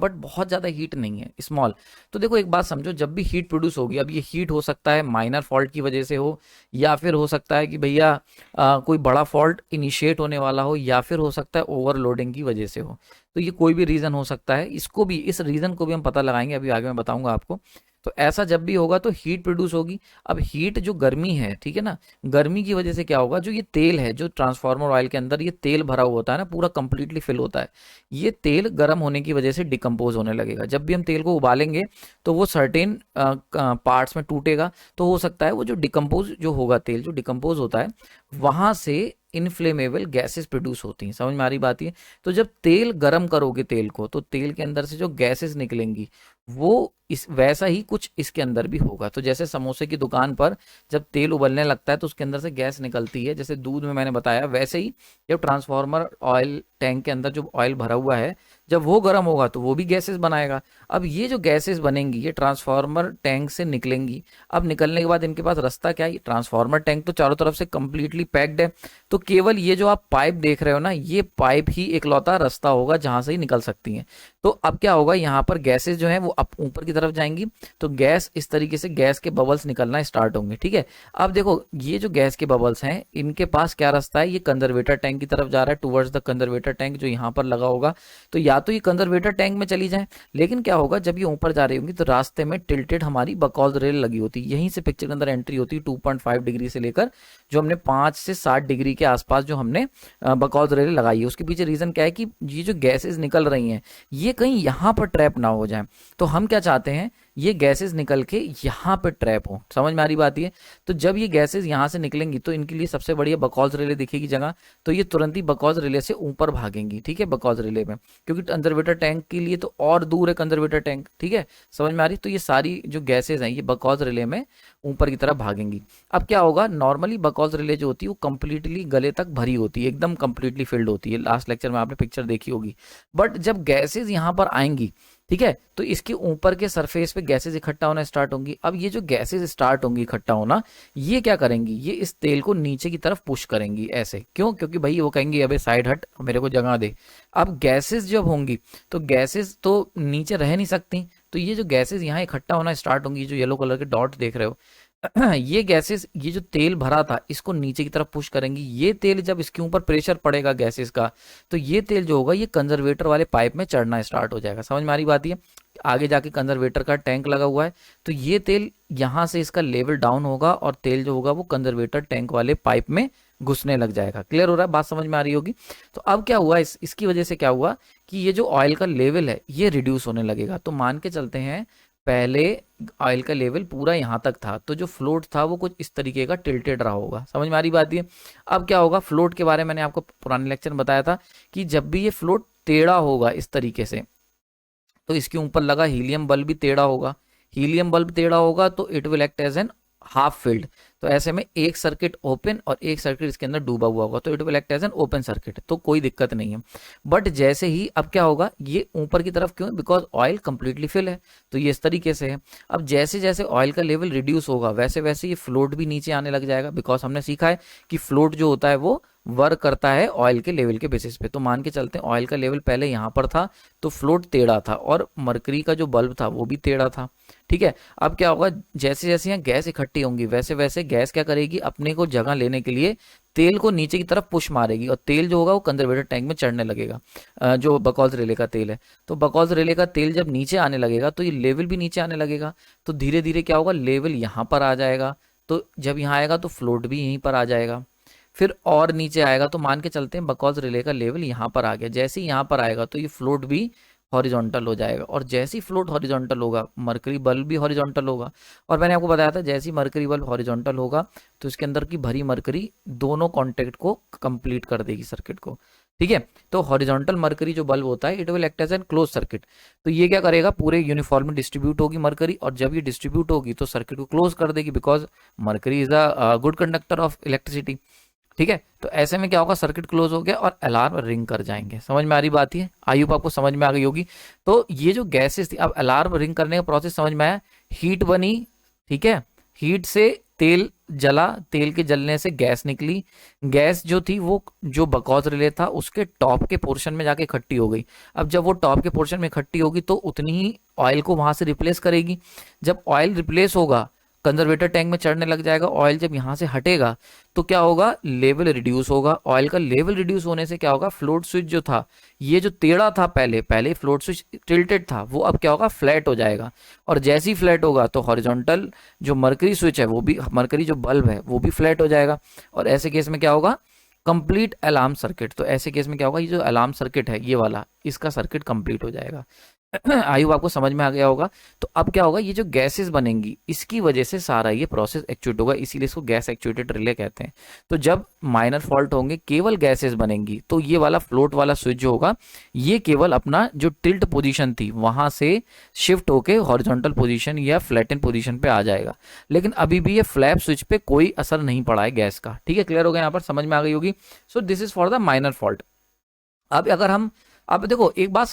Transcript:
But बहुत ज़्यादा heat नहीं है, स्मॉल। तो देखो एक बात समझो, जब भी हीट प्रोड्यूस होगी, अब ये हीट हो सकता है माइनर फॉल्ट की वजह से हो, या फिर हो सकता है कि भैया कोई बड़ा फॉल्ट इनिशिएट होने वाला हो, या फिर हो सकता है ओवरलोडिंग की वजह से हो। तो ये कोई भी रीज़न हो सकता है, इसको भी, इस रीज़न को भी हम पता लगाएंगे, अभी आगे मैं बताऊंगा आपको। तो ऐसा जब भी होगा तो हीट प्रोड्यूस होगी। अब हीट जो गर्मी है, ठीक है ना, गर्मी की वजह से क्या होगा, जो ये तेल है, जो ट्रांसफार्मर ऑयल के अंदर ये तेल भरा हुआ होता है ना, पूरा कंप्लीटली फिल होता है, ये तेल गर्म होने की वजह से डिकम्पोज होने लगेगा। जब भी हम तेल को उबालेंगे तो वो सर्टेन पार्ट्स में टूटेगा, तो हो सकता है वो जो डिकम्पोज जो होगा, तेल जो डिकम्पोज होता है, वहां से इनफ्लेमेबल गैसेस प्रोड्यूस होती हैं। समझ में आ रही बात ये? तो जब तेल गर्म करोगे तेल को, तो तेल के अंदर से जो गैसेस निकलेंगी, वो इस वैसा ही कुछ इसके अंदर भी होगा। तो जैसे समोसे की दुकान पर जब तेल उबलने लगता है तो उसके अंदर से गैस निकलती है, जैसे दूध में मैंने बताया, वैसे ही जब ट्रांसफार्मर ऑयल टैंक के अंदर जो ऑयल भरा हुआ है, जब वो गर्म होगा तो वो भी गैसेस बनाएगा। अब ये जो गैसेस बनेंगी ये ट्रांसफार्मर टैंक से निकलेंगी। अब निकलने के बाद इनके पास रास्ता क्या है, ट्रांसफार्मर टैंक तो चारों तरफ से कंप्लीटली पैक्ड है, तो केवल ये जो आप पाइप देख रहे हो ना, ये पाइप ही इकलौता रास्ता होगा जहां से ही निकल सकती हैं। तो अब क्या होगा, यहाँ पर गैसेस जो है वो अप ऊपर की तरफ जाएंगी, तो गैस इस तरीके से गैस के बबल्स निकलना स्टार्ट होंगे, ठीक है। अब देखो ये जो गैस के बबल्स हैं, इनके पास क्या रास्ता है, ये कंजर्वेटर टैंक की तरफ जा रहा है, टुवर्ड्स द कंजर्वेटर टैंक जो यहाँ पर लगा होगा। तो या तो ये कंजर्वेटर टैंक में चली जाए, लेकिन क्या होगा, जब ये ऊपर जा रही होंगी तो रास्ते में टिल्टेड हमारी बकौल रेल लगी होती है, यहीं से पिक्चर के अंदर एंट्री होती है 2.5 डिग्री से लेकर जो हमने 5 से 7 डिग्री के आसपास जो हमने बकौल रेल लगाई है। उसके पीछे रीजन क्या है कि ये जो गैसेस निकल रही हैं ये कहीं यहाँ पर ट्रैप ना हो जाए। तो हम क्या चाहते हैं, ये गैसेस निकल के यहाँ पे ट्रैप हो। समझ में आ रही बात ये? तो जब ये गैसेस यहाँ से निकलेंगी तो इनके लिए सबसे बढ़िया बकौल रिले दिखेगी जगह, तो ये तुरंत ही बकौल रिले से ऊपर भागेंगी, ठीक है, बकौल रिले में, क्योंकि कंजर्वेटर टैंक के लिए तो और दूर है कंजर्वेटर टैंक, ठीक है, समझ में आ रही? तो ये सारी जो गैसेज हैं ये बकौल रिले में ऊपर की तरफ भागेंगी। अब क्या होगा, नॉर्मली बकौल रिले जो होती है वो कंप्लीटली गले तक भरी होती है, एकदम कंप्लीटली फिल्ड होती है, लास्ट लेक्चर में आपने पिक्चर देखी होगी। बट जब गैसेज यहाँ पर आएंगी, ठीक है, तो इसके ऊपर के सरफेस पे गैसेस इकट्ठा होना स्टार्ट होंगी। अब ये जो गैसेस स्टार्ट होंगी इकट्ठा होना, ये क्या करेंगी, ये इस तेल को नीचे की तरफ पुश करेंगी ऐसे। क्यों? क्योंकि भाई वो कहेंगे अबे साइड हट, मेरे को जगह दे। अब गैसेस जब होंगी तो गैसेस तो नीचे रह नहीं सकती, तो ये जो गैसेस यहाँ इकट्ठा होना स्टार्ट होंगी, जो येलो कलर के डॉट देख रहे हो, ये गैसेस, ये जो तेल भरा था इसको नीचे की तरफ पुश करेंगी। ये तेल जब इसके ऊपर प्रेशर पड़ेगा गैसेस का, तो ये तेल जो होगा ये कंजर्वेटर वाले पाइप में चढ़ना स्टार्ट हो जाएगा। समझ में आ रही बात? ये आगे जाके कंजर्वेटर का टैंक लगा हुआ है, तो ये तेल यहाँ से इसका लेवल डाउन होगा और तेल जो होगा वो कंजर्वेटर टैंक वाले पाइप में घुसने लग जाएगा। क्लियर हो रहा है? बात समझ में आ रही होगी। तो अब क्या हुआ, इसकी वजह से क्या हुआ कि ये जो ऑयल का लेवल है ये रिड्यूस होने लगेगा। तो मान के चलते हैं पहले ऑयल का लेवल पूरा यहाँ तक था, तो जो फ्लोट था वो कुछ इस तरीके का टिल्टेड रहा होगा। समझ में आ रही बात? ये अब क्या होगा, फ्लोट के बारे में मैंने आपको पुराने लेक्चर में बताया था कि जब भी ये फ्लोट टेढ़ा होगा इस तरीके से, तो इसके ऊपर लगा हीलियम बल्ब भी टेढ़ा होगा। हीलियम बल्ब टेढ़ा होगा तो it will act as an half field. तो ऐसे में एक सर्किट ओपन और एक सर्किट इसके अंदर डूबा हुआ होगा, तो it will act as an open circuit, तो कोई दिक्कत नहीं है। बट जैसे ही अब क्या होगा, ये ऊपर की तरफ क्यों, बिकॉज ऑयल कंप्लीटली फिल है, तो ये इस तरीके से है। अब जैसे जैसे ऑयल का लेवल रिड्यूस होगा वैसे वैसे ये फ्लोट भी नीचे आने लग जाएगा, बिकॉज हमने सीखा है कि फ्लोट जो होता है वो वर्क करता है ऑयल के लेवल के बेसिस पे। तो मान के चलते हैं ऑयल का लेवल पहले यहाँ पर था तो फ्लोट टेढ़ा था और मरकरी का जो बल्ब था वो भी टेढ़ा था, ठीक है। अब क्या होगा, जैसे जैसे यहाँ गैस इकट्ठी होंगी वैसे वैसे गैस क्या करेगी, अपने को जगह लेने के लिए तेल को नीचे की तरफ पुश मारेगी और तेल जो होगा वो कंजर्वेटर टैंक में चढ़ने लगेगा। जो बकौल रिले का तेल है, तो बकौल रिले का तेल जब नीचे आने लगेगा तो ये लेवल भी नीचे आने लगेगा। तो धीरे धीरे क्या होगा, लेवल यहाँ पर आ जाएगा, तो जब यहाँ आएगा तो फ्लोट भी यहीं पर आ जाएगा, फिर और नीचे आएगा। तो मान के चलते हैं बकौल रिले का लेवल यहाँ पर आ गया, जैसे ही यहाँ पर आएगा तो ये फ्लोट भी हॉरिजॉन्टल हो जाएगा, और जैसे ही फ्लोट हॉरिजॉन्टल होगा मरकरी बल्ब भी हॉरिजॉन्टल होगा। और मैंने आपको बताया था जैसे ही मरकरी बल्ब हॉरिजॉन्टल होगा तो इसके अंदर की भरी मरकरी दोनों कॉन्टेक्ट को कंप्लीट कर देगी सर्किट को, ठीक है। तो हॉरिजॉन्टल मरकरी जो बल्ब होता है it will act as an close circuit, तो ये क्या करेगा, पूरे यूनिफॉर्मली डिस्ट्रीब्यूट होगी मरकरी, और जब ये डिस्ट्रीब्यूट होगी तो सर्किट को क्लोज कर देगी, because mercury is a good conductor of electricity, ठीक है। तो ऐसे में क्या होगा, सर्किट क्लोज हो गया और अलार्म रिंग कर जाएंगे। समझ में आ रही बात? है आई होप आपको समझ में आ गई होगी। तो ये जो गैसेस थी, अब अलार्म रिंग करने का प्रोसेस समझ में आया, हीट बनी, ठीक है, हीट से तेल जला, तेल के जलने से गैस निकली, गैस जो थी वो जो बकौज रिले था उसके टॉप के पोर्शन में जाके इकट्ठी हो गई। अब जब वो टॉप के पोर्शन में इकट्ठी होगी तो उतनी ही ऑयल को वहां से रिप्लेस करेगी। जब ऑयल रिप्लेस होगा कंजर्वेटर टैंक में चढ़ने लग जाएगा, ऑयल जब यहाँ से हटेगा तो क्या होगा, लेवल रिड्यूस होगा। ऑयल का लेवल रिड्यूस होने से क्या होगा, फ्लोट स्विच जो था, ये जो टेढ़ा था पहले पहले फ्लोट स्विच टिल्टेड था, वो अब क्या होगा, फ्लैट हो जाएगा। और जैसे ही फ्लैट होगा तो हॉरिजॉन्टल जो मरकरी स्विच है वो भी, मरकरी जो बल्ब है वो भी फ्लैट हो जाएगा। और ऐसे केस में क्या होगा, कंप्लीट अलार्म सर्किट। तो ऐसे केस में क्या होगा, ये जो अलार्म सर्किट है ये वाला, इसका सर्किट कंप्लीट हो जाएगा। आई होप आपको समझ में आ गया होगा। तो अब क्या होगा, ये जो गैसेस बनेंगी इसकी वजह से सारा ये प्रोसेस एक्चुएट होगा, इसीलिए इसको गैस एक्चुएटेड रिले कहते हैं। तो जब माइनर फॉल्ट होंगे, केवल गैसेस बनेंगी, तो ये वाला फ्लोट वाला स्विच जो होगा ये केवल अपना जो टिल्ट पोजीशन थी वहां से शिफ्ट होके हॉरिजॉन्टल पोजीशन या फ्लैटन पोजीशन पे आ जाएगा। लेकिन अभी भी ये फ्लैप स्विच पे कोई असर नहीं पड़ा है गैस का। ठीक है, क्लियर हो गया, यहाँ पर समझ में आ गई होगी। So this is for the minor fault. अब अगर हम, अब देखो एक बात